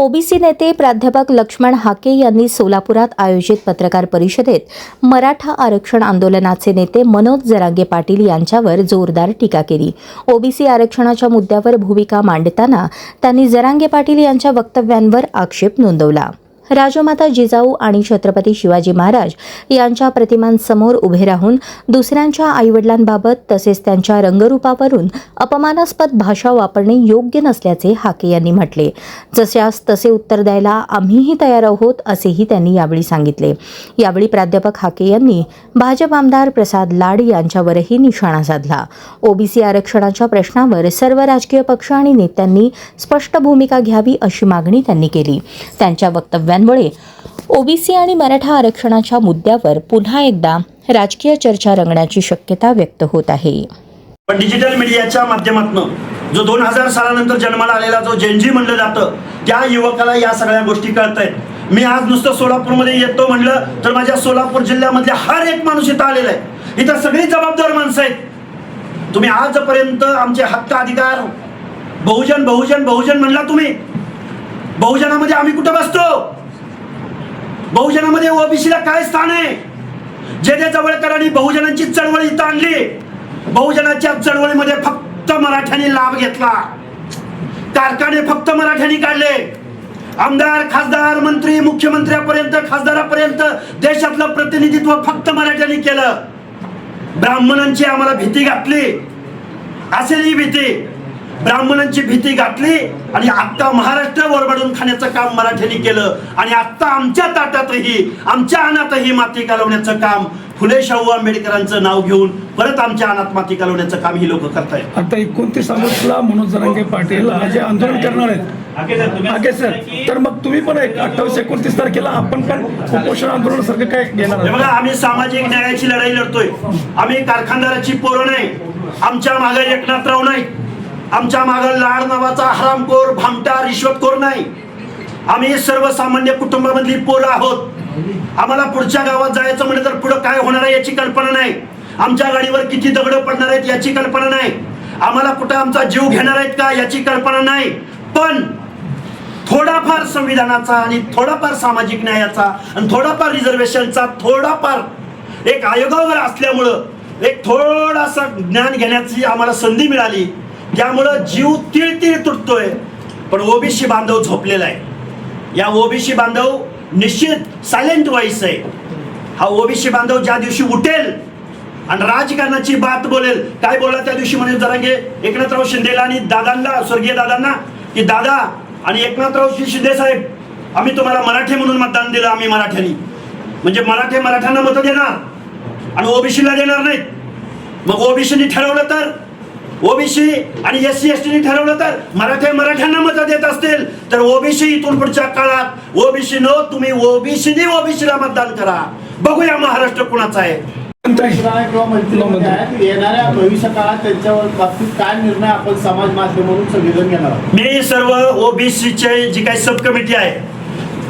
OBC नेते प्राध्यापक लक्ष्मण हाके यांनी सोलापुरात आयोजित पत्रकार परिषदेत मराठा आरक्षण आंदोलनाचे नेते मनोज जरांगे पाटील यांच्यावर जोरदार टीका केली. ओबीसी आरक्षणाच्या मुद्द्यावर भूमिका मांडताना त्यांनी जरांगे पाटील यांच्या वक्तव्यांवर आक्षेप नोंदवला. राजमाता जिजाऊ आणि छत्रपती शिवाजी महाराज यांच्या प्रतिमांसमोर उभे राहून दुसऱ्यांच्या आईवडिलांबाबत तसेच त्यांच्या रंगरूपावरून अपमानास्पद भाषा वापरणे योग्य नसल्याचे हाके यांनी म्हटले. जशास तसे उत्तर द्यायला आम्हीही तयार आहोत असेही त्यांनी यावेळी सांगितले. यावेळी प्राध्यापक हाके यांनी भाजप आमदार प्रसाद लाड यांच्यावरही निशाणा साधला. ओबीसी आरक्षणाच्या प्रश्नावर सर्व राजकीय पक्ष आणि नेत्यांनी स्पष्ट भूमिका घ्यावी अशी मागणी त्यांनी केली. त्यांच्या वक्तव्यामुळे ओबीसी आणि मराठा आरक्षणाच्या मुद्द्यावर पुन्हा एकदा राजकीय चर्चा रंगण्याची शक्यता व्यक्त होत आहे. पण डिजिटल मीडियाच्या माध्यमातून जो 2000 सालानंतर जन्माला आलेला जो जेनजी म्हणलं जातं त्या युवकाला या सगळ्या गोष्टी कळत आहेत. मी आज नुसतं सोलापूरमध्ये येतो म्हणलं तर माझ्या सोलापूर जिल्ह्यामधले हर एक माणूस इथं आलेला आहे. इथं सगळी जबाबदार माणसं आहेत. तुम्ही आजपर्यंत आमचे हक्क अधिकार बहुजन बहुजन बहुजन म्हणला तुम्ही. बहुजनामध्ये आम्ही कुठं बसतो? बहुजनामध्ये ओबीसीला काय स्थान आहे? जे जवळकरांनी बहुजनांची चळवळ इथं आणली. बहुजनाच्या चळवळीमध्ये फक्त मराठ्यांनी लाभ घेतला. कारखाने फक्त मराठ्यांनी काढले. आमदार खासदार मंत्री मुख्यमंत्र्यापर्यंत खासदारापर्यंत देशातलं प्रतिनिधित्व फक्त मराठ्यांनी केलं. ब्राह्मणांची आम्हाला भीती घातली. असेल ही भीती ब्राह्मणांची भीती घातली आणि आता महाराष्ट्र वरबडून खाण्याचं काम मराठ्यांनी केलं. आणि आता आमच्या ताटातही आमच्या अनातही माती घालवण्याचं काम फुले शाहू आंबेडकरांचं नाव घेऊन परत आमच्या अनात माती घालवण्याचं काम ही लोक करतायत. आता 29 ऑगस्टला मनोज जरांगे पाटील जे आंदोलन करणार आहेत हाके सर, तर मग तुम्ही पण 28-29 तारखेला आपण पण उपोषण आंदोलन सारखं काय घेणार? बघा, आम्ही सामाजिक न्यायाची लढाई लढतोय. आम्ही कारखानदाराची पोरं नाही. आमच्या मागे एकनाथराव नाही. आमच्या मागे लाड नावाचा हरामखोर भामटा रिश्वतखोर नाही. आम्ही सर्वसामान्य कुटुंबामधली पोरं आहोत. आम्हाला पुढच्या गावात जायचं म्हणजे तर पुढे काय होणार आहे याची कल्पना नाही. आमच्या गाडीवर किती दगड पडणार आहेत याची कल्पना नाही. आम्हाला कुठं आमचा जीव घेणार आहेत का याची कल्पना नाही. पण थोडाफार संविधानाचा आणि थोडाफार सामाजिक न्यायाचा आणि थोडाफार रिझर्वेशनचा थोडाफार एक आयोगावर असल्यामुळं एक थोडासा ज्ञान घेण्याची आम्हाला संधी मिळाली. त्यामुळं जीव तिळतिळ तुटतोय. पण ओबीसी बांधव झोपलेला आहे. या ओबीसी बांधव निश्चित सायलेंट व्हॉइस आहे. हा ओबीसी बांधव ज्या दिवशी उठेल आणि राजकारणाची बात बोलेल, काय बोलला त्या दिवशी म्हणजे जरांगे एकनाथराव शिंदेला आणि दादांना, स्वर्गीय दादांना, की दादा आणि एकनाथराव शिंदे साहेब, आम्ही तुम्हाला मराठी म्हणून मतदान दिलं. आम्ही मराठ्यांनी म्हणजे मराठ्यांना मतं देणार आणि ओबीसीला देणार नाहीत. मग ओबीसीनी ठरवलं तर ओबीसी आणि SC ST ठरवलं तर मराठ्यांना मतं देत असतील तर ओबीसी इथून पुढच्या काळात ओबीसी नो तुम्ही ओबीसीला मतदान करा. बघूया महाराष्ट्र कुणाचा आहे. येणाऱ्या भविष्य काळात त्यांच्यावर बाबतीत काय निर्णय आपण समाज माध्यम म्हणून संविधान घेणार? मी सर्व ओबीसीचे जी काही सब कमिटी आहे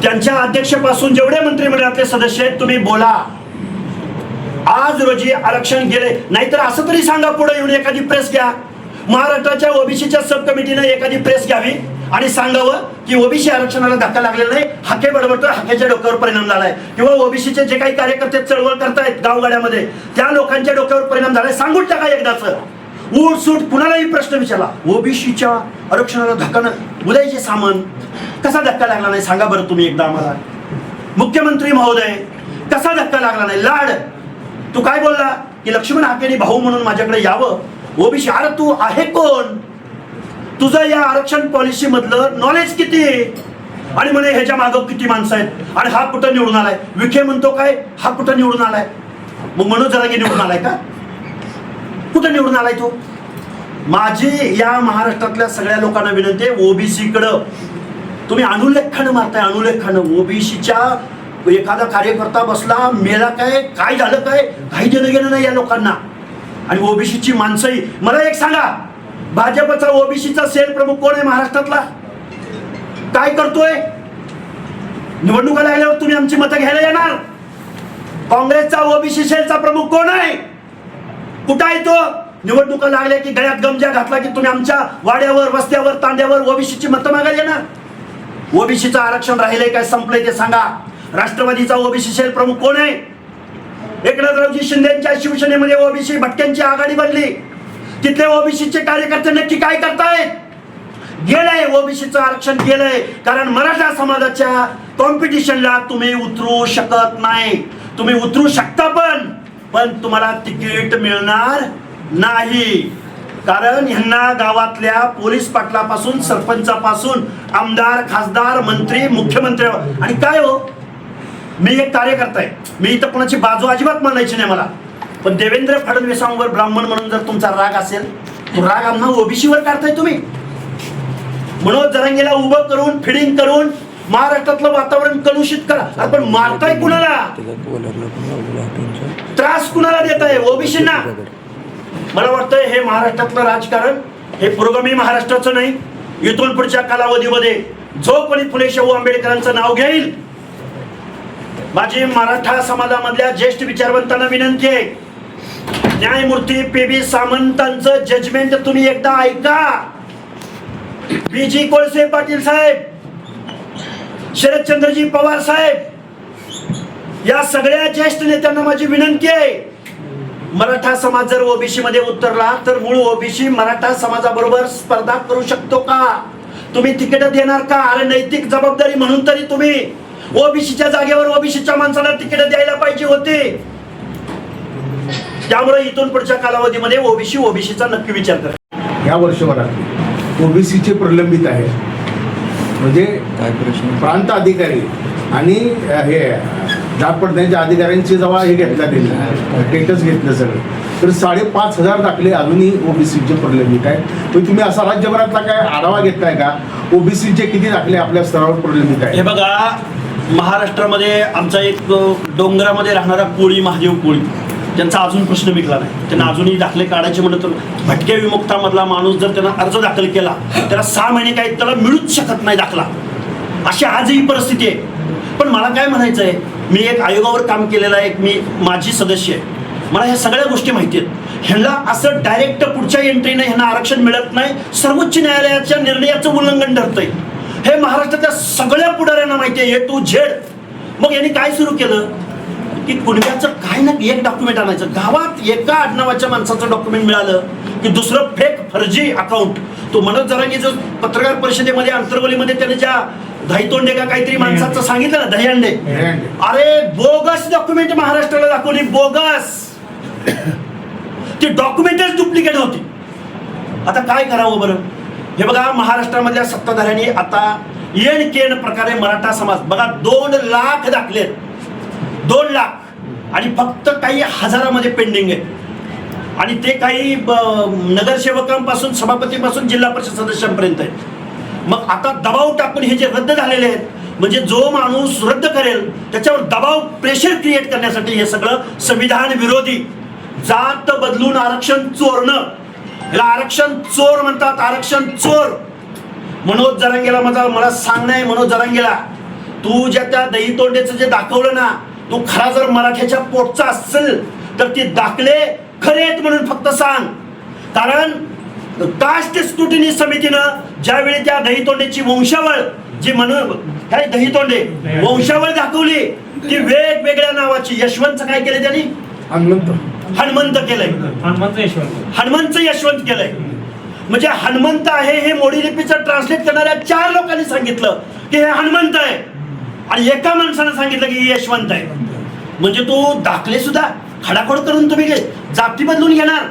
त्यांच्या अध्यक्षापासून जेवढे मंत्रिमंडळातले सदस्य आहेत तुम्ही बोला. आज रोजी आरक्षण गेले नाहीतर असं तरी सांगा, पुढे येऊन एखादी प्रेस घ्या. महाराष्ट्राच्या ओबीसीच्या सब कमिटीनं एखादी प्रेस घ्यावी आणि सांगावं की ओबीसी आरक्षणाला धक्का लागलेला नाही. हाके बडबडतोय, हाकेच्या डोक्यावर परिणाम झालाय. किंवा ओबीसीचे जे काही कार्यकर्ते चळवळ करतायत गावगाड्यामध्ये त्या लोकांच्या डोक्यावर परिणाम झालाय. सांगून टाका एकदाच. उठसूट कुणालाही प्रश्न विचारला, ओबीसीच्या आरक्षणाला धक्का उदयचे सामान कसा धक्का लागला नाही सांगा बरं तुम्ही एकदा आम्हाला. मुख्यमंत्री महोदय कसा धक्का लागला नाही? लाड तू काय बोलला की लक्ष्मण हाकेनी भाऊ म्हणून माझ्याकडे यावं. ओबीसी, अरे तू आहे कोण? तुझं या आरक्षण पॉलिसी मधलं नॉलेज किती? आणि म्हणे ह्याच्या मागं किती माणसं आहेत आणि हा कुठं निवडून आलाय? विखे म्हणतो काय हा कुठं निवडून आलाय? मग मनोज जरांगे निवडून आलाय का? कुठं निवडून आलाय तो? माझी या महाराष्ट्रातल्या सगळ्या लोकांना विनंती आहे, ओबीसी कडं तुम्ही अनुलेखानं मारताय. अनुलेखानं ओबीसीच्या एखादा कार्यकर्ता बसला मेला काय झालं काय काही देणं घेणं नाही या लोकांना. आणि ओबीसीची माणसंही. मला एक सांगा, भाजपचा ओबीसीचा सेल प्रमुख कोण आहे महाराष्ट्रातला? काय करतोय? निवडणुका लागल्यावर तुम्ही आमची मतं घ्यायला येणार? काँग्रेसचा ओबीसी सेलचा प्रमुख कोण आहे? कुठं आहे तो? निवडणुका लागल्या की गळ्यात गमजा घातला की तुम्ही आमच्या वाड्यावर वस्त्यावर तांड्यावर ओबीसीची मतं मागायला येणार? ओबीसीचं आरक्षण राहिलंय काय, संपलंय ते सांगा. राष्ट्रवादीचा ओबीसी सेल प्रमुख कोण आहे? एकनाथरावजी शिंदेच्या शिवसेनेमध्ये ओबीसी भटक्यांची आघाडी बनली. तिथले ओबीसीचे कार्यकर्ते नक्की काय करतायत? गेलंय ओबीसीचं आरक्षण गेलंय, कारण मराठा समाजाच्या कॉम्पिटिशनला तुम्ही उतरू शकत नाही. तुम्ही उतरू शकता पण तुम्हाला तिकीट मिळणार नाही, कारण ह्यांना गावातल्या पोलीस पाटलापासून सरपंचापासून आमदार, खासदार, मंत्री, मुख्यमंत्री आणि काय हो, मी एक कार्यकर्ता आहे, मी इथं कोणाची बाजू अजिबात मानायची नाही मला, पण देवेंद्र फडणवीसांवर ब्राह्मण म्हणून जर तुमचा राग असेल, तो राग आम्हा ओबीसीवर काढताय तुम्ही. मनोज जरांगेला उभं करून फिडिंग करून महाराष्ट्रातलं वातावरण कलुषित करा. आपण मारताय कुणाला? त्रास कुणाला देताय? ओबीसींना. मला वाटतंय हे महाराष्ट्रातलं राजकारण हे पुरोगामी महाराष्ट्राचं नाही. इथून पुढच्या कालावधीमध्ये जो कोणी फुले शाहू आंबेडकरांचं नाव घेईल, माझी मराठा समाजामधल्या ज्येष्ठ विचारवंतांना विनंती आहे, न्यायमूर्ती पी.बी. सामंतांचं जजमेंट तुम्ही एकदा ऐका. बी.जी. कोळसे पाटील साहेब, शरदचंद्रजी पवार साहेब, या सगळ्या ज्येष्ठ नेत्यांना माझी विनंती आहे, मराठा समाज जर ओबीसी मध्ये उतरला तर मूळ ओबीसी मराठा समाजाबरोबर स्पर्धा करू शकतो का? तुम्ही तिकीट देणार का? अरे नैतिक जबाबदारी म्हणून तरी तुम्ही ओबीसीच्या जागेवर ओबीसीच्या माणसाला तिकीट द्यायला पाहिजे होते. त्यामुळे इथून पुढच्या कालावधीमध्ये ओबीसीचा नक्की विचार करा. या वर्षभरात ओबीसीचे प्रलंबित आहे, म्हणजे प्रांत अधिकारी आणि हे जात पडद्याच्या अधिकाऱ्यांची जेव्हा हे घेतला त्यांनी स्टेटस घेतलं सगळं, तर 5,500 दाखले अजूनही ओबीसीचे प्रलंबित आहे. तर तुम्ही असा राज्यभरातला काय आढावा घेतलाय का? ओबीसीचे किती दाखले आपल्या स्तरावर प्रलंबित आहे? हे बघा, महाराष्ट्रामध्ये आमचा एक डोंगरामध्ये राहणारा कोळी, महादेव कोळी, त्यांचा अजून प्रश्न मिटला नाही. त्यांना अजूनही दाखले काढायचे म्हणत तर भटक्या विमुक्तामधला माणूस जर त्यांना अर्ज दाखल केला त्याला 6 महिने काही त्याला मिळूच शकत नाही दाखला. अशी आजही परिस्थिती आहे. पण मला काय म्हणायचं आहे, मी एक आयोगावर काम केलेला आहे, मी माजी सदस्य आहे, मला ह्या सगळ्या गोष्टी माहिती आहेत. ह्यांना असं डायरेक्ट पुढच्या एंट्रीने ह्यांना आरक्षण मिळत नाही, सर्वोच्च न्यायालयाच्या निर्णयाचं उल्लंघन ठरतंय. हे महाराष्ट्रातल्या सगळ्या पुढाऱ्यांना माहिती आहे, A to Z. मग यांनी काय सुरू केलं की कुणब्याचं काय ना एक डॉक्युमेंट आणायचं. गावात एका आडनावाच्या माणसाचं डॉक्युमेंट मिळालं की दुसरं फेक फर्जी अकाउंट. तो मनोज जरांगेचं पत्रकार परिषदेमध्ये अंतरवलीमध्ये त्याने ज्या दहीतोंडे का काहीतरी माणसाचं सांगितलं ना, दहीहंडे, अरे बोगस डॉक्युमेंट महाराष्ट्राला दाखवली, बोगस. ती डॉक्युमेंटच डुप्लिकेट होती. आता काय करावं बरं? हे बघा, महाराष्ट्रामधल्या सत्ताधाऱ्यांनी आता येण केन प्रकारे मराठा समाज बघा 2 लाख दाखलेत, 2 लाख, आणि फक्त काही हजारामध्ये पेंडिंग आहे. आणि ते काही नगरसेवकांपासून, सभापतीपासून जिल्हा परिषद सदस्यांपर्यंत आहे. मग आता दबाव टाकून हे जे रद्द झालेले आहेत, म्हणजे जो माणूस रद्द करेल त्याच्यावर दबाव, प्रेशर क्रिएट करण्यासाठी हे सगळं संविधान विरोधी, जात बदलून आरक्षण चोरणं, याला आरक्षण चोर म्हणतात. आरक्षण चोर. मनोज जरांगेला मला सांगणं आहे, मनोज जरांगेला, तू ज्या त्या दहीतोंडेचं जे दाखवलं ना, तू खरा जर मराठ्याच्या पोटचा असेल तर ते दाखले खरे आहेत म्हणून फक्त सांग. कारण कास्ट स्क्रुटिनी समितीनं ज्यावेळी त्या दहीतोंडेची वंशावळ जी काय दहीतोंडे वंशावळ दाखवली, ती वेगवेगळ्या नावाची. यशवंतचं काय केलं त्यांनी? हनुमंत केलंय, हनुमंत यशवंत केलंय. म्हणजे हनुमंत आहे हे मोडी लिपीचं ट्रान्सलेट करणाऱ्या 4 लोकांनी सांगितलं की हे हनुमंत आहे, आणि एका माणसानं सांगितलं की यशवंत आहे. म्हणजे तू दाखले सुद्धा खडाखोड करून तुम्ही जाती बदलून घेणार.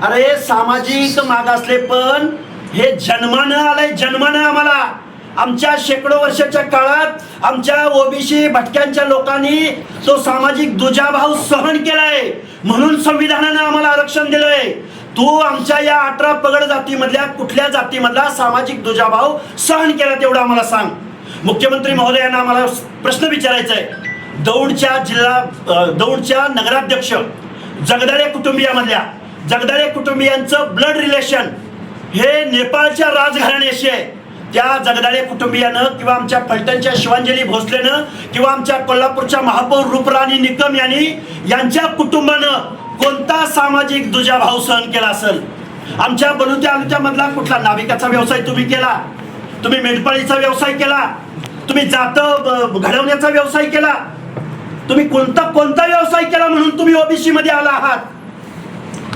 अरे सामाजिक मागासले पण हे जन्मानं आलंय, जन्मानं. आम्हाला आमच्या शेकडो वर्षाच्या काळात आमच्या ओबीसी भटक्यांच्या लोकांनी तो सामाजिक दुजाभाव सहन केलाय, म्हणून संविधानानं आम्हाला आरक्षण दिलंय. तू आमच्या या 18 पगड जातीमधल्या कुठल्या जातीमधला सामाजिक दुजाभाव सहन केला तेवढं आम्हाला सांग. मुख्यमंत्री महोदयांना आम्हाला प्रश्न विचारायचा आहे. दौंडच्या नगराध्यक्ष जगदाळे कुटुंबियामधल्या जगदाळे कुटुंबियांचं ब्लड रिलेशन हे नेपाळच्या राजघराण्याशी आहे. त्या जगदाळे कुटुंबियानं किंवा आमच्या फलटणच्या शिवांजली भोसलेनं किंवा आमच्या कोल्हापूरच्या महापौर रूपराणी निकम यांच्या कुटुंबानं कोणता सामाजिक दुजाभाव सहन केला असेल? आमच्या बलुत्या मधला कुठला नाविकाचा व्यवसाय तुम्ही केला? तुम्ही मेंढपाळीचा व्यवसाय केला? तुम्ही जातं घडवण्याचा व्यवसाय केला, तुम्ही कोणता व्यवसाय केला म्हणून तुम्ही ओबीसी मध्ये आला आहात?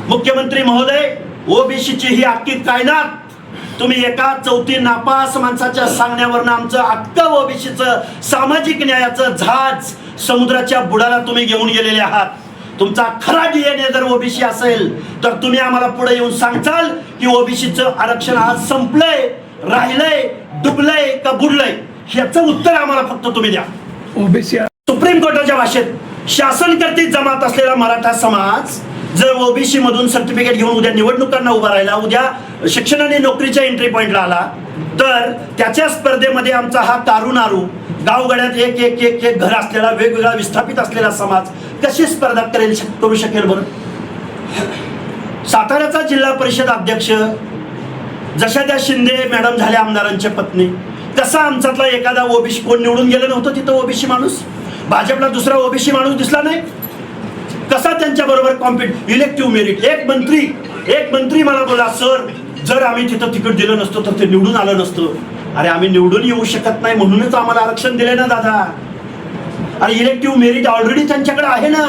मुख्यमंत्री महोदय, ओबीसीची ही अख्खी कायनात तुम्ही एका चौथी नापास माणसाच्या सांगण्यावरनं आमचं अख्खं ओबीसीचं सामाजिक न्यायाचं जहाज समुद्राच्या बुडाला तुम्ही घेऊन गेलेले आहात. तुमचा खरा DNA जर ओबीसी असेल तर तुम्ही आम्हाला पुढे येऊन सांगचाल की ओबीसीचं आरक्षण आज संपलंय, राहिलंय, डुबलंय का बुडलंय? ह्याचं उत्तर आम्हाला फक्त तुम्ही द्या. ओबीसी सुप्रीम कोर्टाच्या भाषेत शासन कर्ती जमात असलेला मराठा समाज जर ओबीसी मधून सर्टिफिकेट घेऊन उद्या निवडणुकांना उभा राहिला, उद्या शिक्षण आणि नोकरीच्या एंट्री पॉइंटला आला, तर त्याच्या स्पर्धेमध्ये आमचा हा तारुणारू गावगड्यात एक एक एक एक घर असलेला वेगवेगळा विस्थापित असलेला समाज कशी स्पर्धा करू शकेल बरं? साताऱ्याचा जिल्हा परिषद अध्यक्ष जशा त्या शिंदे मॅडम झाल्या आमदारांच्या पत्नी, कसा आमच्यातला एखादा ओबीसी कोण निवडून गेलं नव्हतं तिथं ओबीसी माणूस? भाजपला दुसरा ओबीसी माणूस दिसला नाही? कसा त्यांच्या बरोबर इलेक्टिव्ह मेरिट? एक मंत्री मला बोला, सर जर आम्ही तिथं तिकीट दिलं नसतं तर ते निवडून आलं नसतं. अरे आम्ही निवडून येऊ शकत नाही म्हणूनच आम्हाला आरक्षण दिले ना दादा. अरे इलेक्टिव्ह मेरिट ऑलरेडी त्यांच्याकडे आहे ना.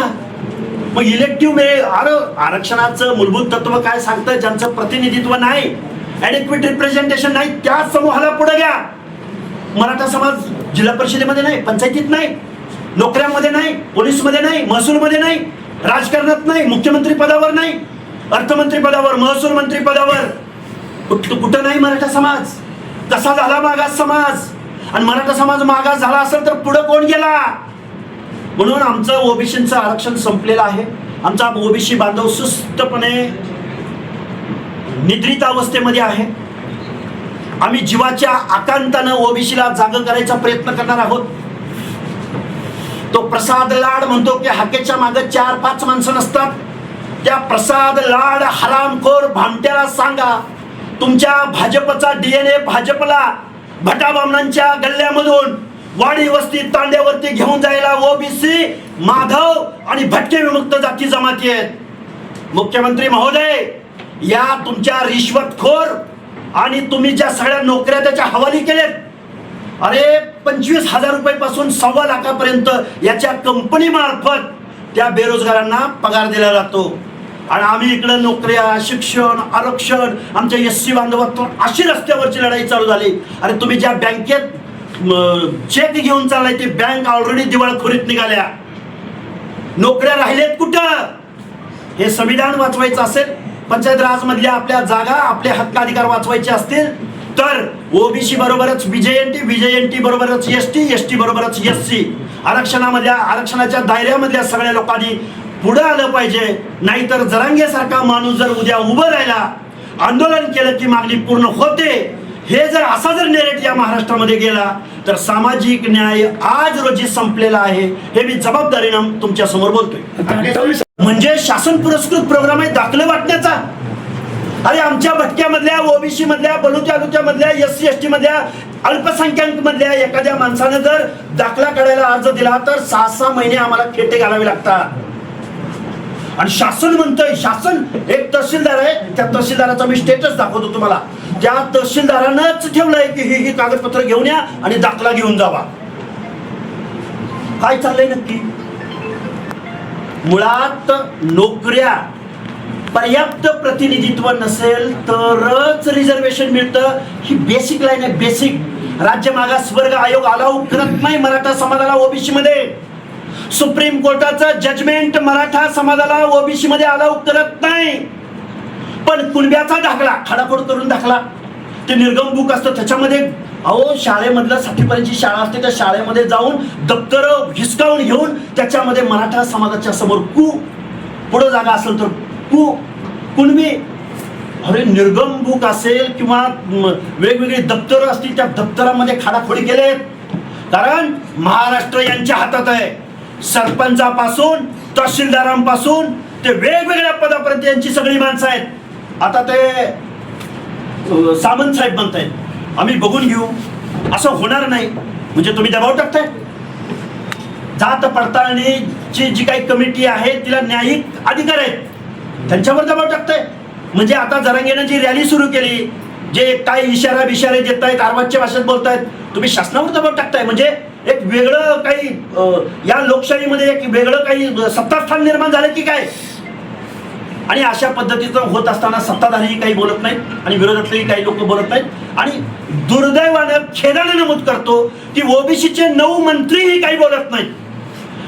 मग इलेक्टिव्ह मेरिट, अरे आरक्षणाचं मूलभूत तत्व काय सांगतं? ज्यांचं प्रतिनिधित्व नाही, ॲडिक्वेट रिप्रेझेंटेशन नाही, त्या समूहाला पुढे घ्या. मराठा समाज जिल्हा परिषदेमध्ये नाही, पंचायतीत नाही, नोकऱ्यांमध्ये नाही, पोलीसमध्ये नाही, महसूलमध्ये नाही, राजकारणात नाही, मुख्यमंत्री पदावर नाही, अर्थमंत्री पदावर, महसूल मंत्री पदावर, कुठं नाही मराठा समाज. कसा झाला मागास समाज? आणि मराठा समाज मागास झाला असेल तर पुढे कोण गेला? म्हणून आमचं ओबीसीचं आरक्षण संपलेलं आहे. आमचा ओबीसी बांधव सुस्तपणे निद्रित अवस्थेमध्ये आहे. आम्ही जीवाच्या आकांतानं ओबीसीला जाग करायचा प्रयत्न करणार आहोत. तो प्रसाद लाड म्हणतो की हाकेच्या मागे 4-5 माणसं नसतात. त्या प्रसाद लाड हरामखोर भामट्याला सांगा, तुमच्या भाजपचा DNA भाजपला भटाबामणांच्या गल्ल्यामधून वाडी वस्ती तांड्यावरती घेऊन जायला ओबीसी, माधव आणि भटके विमुक्त जाती जमाती आहेत. मुख्यमंत्री महोदय, या तुमच्या रिश्वतखोर आणि तुम्ही ज्या सगळ्या नोकऱ्या त्याच्या हवाली केलेत, अरे 25,000 रुपयापासून 1.25 लाखापर्यंत याच्या कंपनी मार्फत त्या बेरोजगारांना पगार दिला जातो. आणि आम्ही इकडं नोकऱ्या, शिक्षण, आरक्षण, आमच्या SC बांधवात अशी रस्त्यावरची लढाई चालू झाली. अरे तुम्ही ज्या बँकेत चेक घेऊन चाललाय ती बँक ऑलरेडी दिवाळखोरीत निघाल्या. नोकऱ्या राहिलेत कुठं? हे संविधान वाचवायचं असेल, पंचायत राज मधल्या आपल्या जागा, आपले हक्क अधिकार वाचवायचे असतील तर ओबीसी बरोबरच BJNT बरोबरच ST बरोबरच SC, आरक्षणाच्या दायऱ्यामधल्या सगळ्या लोकांनी पुढे आलं पाहिजे. नाहीतर जरांगे सारखा माणूस जर उद्या उभं राहिला, आंदोलन केलं की मागणी पूर्ण होते, हे जर असा जर नेरेट या महाराष्ट्रामध्ये गेला तर सामाजिक न्याय आज रोजी संपलेला आहे. हे मी जबाबदारीनं तुमच्या समोर बोलतोय. म्हणजे शासन पुरस्कृत प्रोग्राम आहे दाखले वाटण्याचा. अरे आमच्या भटक्यामधल्या, ओबीसी मधल्या, बलुत्या मधल्या, SC ST मधल्या, अल्पसंख्याक मधल्या एखाद्या माणसाने जर दाखला काढायला अर्ज दिला तर 6-6 महिने आम्हाला खेटे घालावे लागतात. आणि शासन म्हणतंय, शासन एक तहसीलदार आहे, त्या तहसीलदाराचा मी स्टेटस दाखवतो तुम्हाला. त्या तहसीलदारानंच ठेवलंय की ही कागदपत्र घेऊन या आणि दाखला घेऊन जावा. काय चाललंय नक्की? मुळात नोकऱ्या पर्याप्त प्रतिनिधित्व नसेल तरच रिझर्वेशन मिळतं. ही बेसिक लाईन आहे, बेसिक. राज्य मागासवर्ग आयोग अलाउ करत नाही मराठा समाजाला ओबीसी मध्ये. सुप्रीम कोर्टाचं जजमेंट मराठा समाजाला ओबीसी मध्ये अलाउ करत नाही. पण कुणब्याचा दाखला खाडाखोड करून दाखला, ते निर्गम बुक असतं त्याच्यामध्ये, अहो शाळेमधलं 6वीपर्यंतची शाळा असते, त्या शाळेमध्ये जाऊन दप्तर हिसकावून घेऊन त्याच्यामध्ये मराठा समाजाच्या समोर पुढं जागा असेल तर कुणबी. अरे निर्गम बुक असेल किंवा वेगवेगळी दप्तर असतील, त्या दप्तरामध्ये खाडाखोडी केलेत. कारण महाराष्ट्र यांच्या हातात आहे. सरपंचापासून तहसीलदारांपासून ते वेगवेगळ्या पदापर्यंत यांची सगळी माणसं आहेत. आता ते सामंत साहेब म्हणतायत आम्ही बघून घेऊ, असं होणार नाही. म्हणजे तुम्ही दबाव टाकताय. जात पडताळणीची जी काही कमिटी आहे तिला न्यायिक अधिकार आहेत, त्यांच्यावर दबाव टाकताय. म्हणजे आता जरांगेनं जी रॅली सुरू केली जे काही इशारा बिशारे देतायत, अर्वाच्य भाषेत बोलतायत, तुम्ही शासनावर दबाव टाकताय. म्हणजे एक वेगळं काही या लोकशाहीमध्ये एक वेगळं काही सत्तास्थान निर्माण झालं की काय? आणि अशा पद्धतीचं होत असताना सत्ताधारीही काही बोलत नाहीत आणि विरोधातलेही काही लोक बोलत नाहीत. आणि दुर्दैवानं खेदाने नमूद करतो की ओबीसीचे 9 मंत्रीही काही बोलत नाहीत.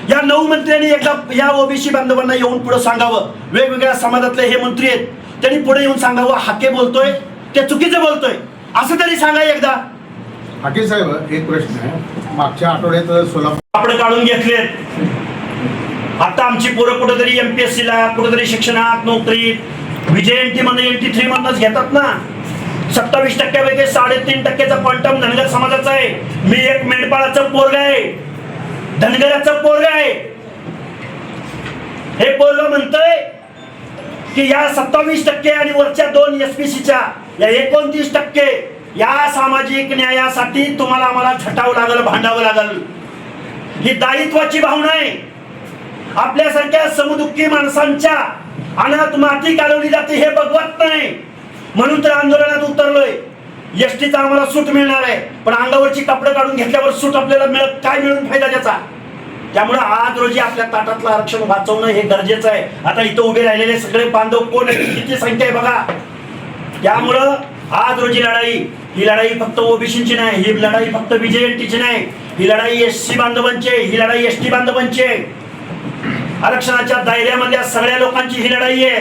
या 9 मंत्र्यांनी एकदा या ओबीसी बांधवांना येऊन पुढे सांगावं. वेगवेगळ्या समाजातले हे मंत्री आहेत, त्यांनी पुढे येऊन सांगावं हाके बोलतोय ते चुकीचं बोलतोय असं तरी सांगा एकदा. हाके साहेब, एक प्रश्न आहे. मागच्या आठवड्यात सोलापूर आपण काढून घेतलेत. आता आमची पोरं कुठेतरी MPSC ला, कुठेतरी शिक्षणात, नोकरीत VJNT मध्ये NT3 मधनच घेतात ना. 27% 3.5%चा क्वांटम धनगर समाजाचा आहे. मी एक मेंढपाळाचं पोरग आहे, धनगराचं पोरग आहे. हे पोरग म्हणतंय की या 27% आणि वरच्या 2 SPCच्या या 29% या सामाजिक न्यायासाठी तुम्हाला आम्हाला झटावं लागल, भांडावं लागल. ही दायित्वाची भावना आहे. आपल्यासारख्या समदुःखी माणसांच्या अनाथ माती काढवली जाते हे बघवत नाही. म्हणून तर आंदोलनात उतरलोय. एसटीचा आम्हाला सूट मिळणार आहे, पण अंगावरची कपडे काढून घेतल्यावर सूट आपल्याला काय मिळून फायदा त्याचा? त्यामुळे आज रोजी आपल्या ताटातलं आरक्षण वाचवणं हे गरजेचं आहे. आता इथं उभे राहिलेले सगळे बांधव कोण आहेत, किती संख्या आहे बघा. त्यामुळं आज रोजी ही लढाई फक्त ओबीसीची नाही, ही लढाई फक्त VJNTची नाही, ही लढाई SC बांधवांची, ही लढाई ST बांधवांची आहे. आरक्षणाच्या दायऱ्यामधल्या सगळ्या लोकांची ही लढाई आहे.